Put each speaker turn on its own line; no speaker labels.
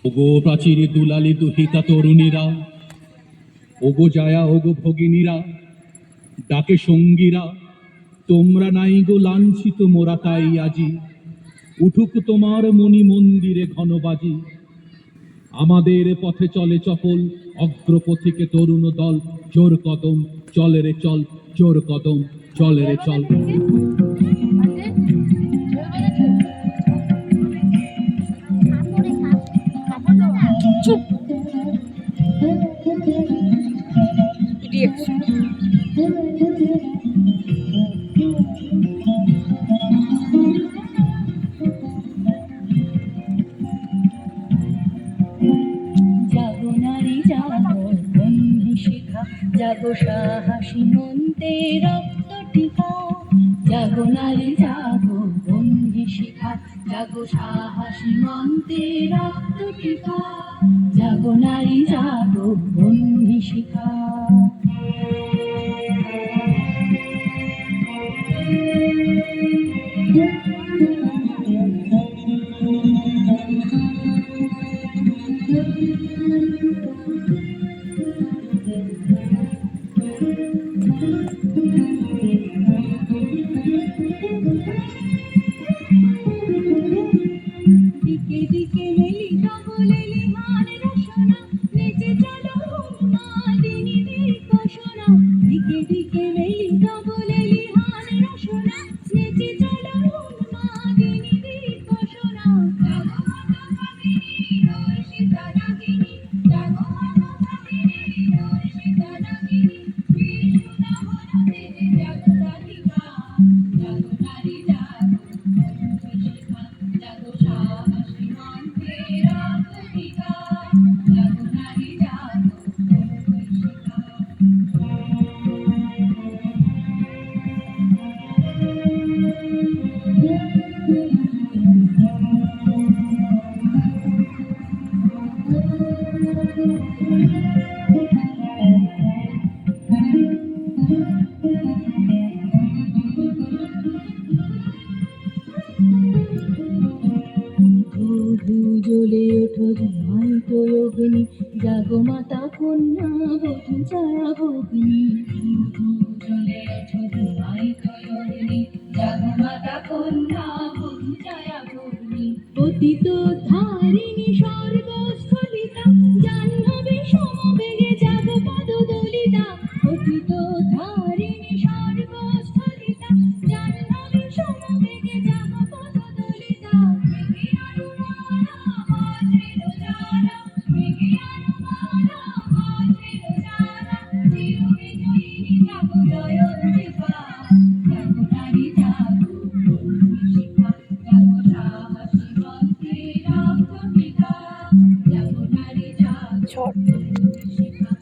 ওগো প্রাচীরে দুলালি দুহিতা তরুণীরা, ওগো জায়া ওগো ভগিনীরা, ডাকে সঙ্গীরা, তোমরা নাই গো লাঞ্ছিত মোরা তাই আজি, উঠুক তোমার মণি মন্দিরে ঘনবাজি। আমাদের পথে চলে চপল অগ্রপথিকে তরুণ দল, জোর কদম চলে রে চল, জোর কদম চলে রে চল।
জাগো নারী জাগো বন্ধি শিখা, জাগো সাহসী মন্তে রক্ত টিকা। জাগো নারী জাগো বন্ধি শিখা, জাগো সাহসী মন্তে রক্ত টিকা। জাগো নারী জাগো বন্ধি শিখা। দিকে দিকে ললিতা বলে লিহান রসনা, নেচে চলো উন্মাদিনীদের বাসনা। দিকে দিকে ললিতা বলে লিহান রসনা, নেচে চলো উন্মাদিনীদের বাসনা। জাগো হতভাগিনী হর্ষিতা রাগিনী, জাগো হতভাগিনী হর্ষিতা রাগিনী, বীর সুদামনাতে জাগো রাধিকা। জাগো নারী জাগো বন্ধি শিখা, জাগো সাহসী মন্তে রক্ত টিকা। জাগো নারী জাগো বন্ধি শিখা। ধূ ধূ জ্বলে ওঠো ঝাঁইত অগ্নি, জাগো মাতা কন্যা বধূ ছায়া ভগ্নি। ধূ ধূ জ্বলে ওঠো ঝাঁইত অগ্নি, জাগো মাতা কন্যা বধূ ছায়া ভগ্নি। পতিত ধারিণী স্বর্গস্থলিতা, জাহ্নবী সমবেগে জাগো পদদলিতা। পতিত ধারিণী স্বর্গস্থলিতা, জাহ্নবী সমবেগে জাগো পদদলিতা। মেঘে আনুমানা বজ্রের জ্বালা, মেঘে আনুমানা বজ্রের জ্বালা, চিরবিজয়িনী জাগো জয়ন্তিকা। জাগো নারী জাগো বন্ধি শিখা, জাগো সাহসী মন্তে রক্ত টিকা। জাগো নারী জাগো বন্ধি শিখা।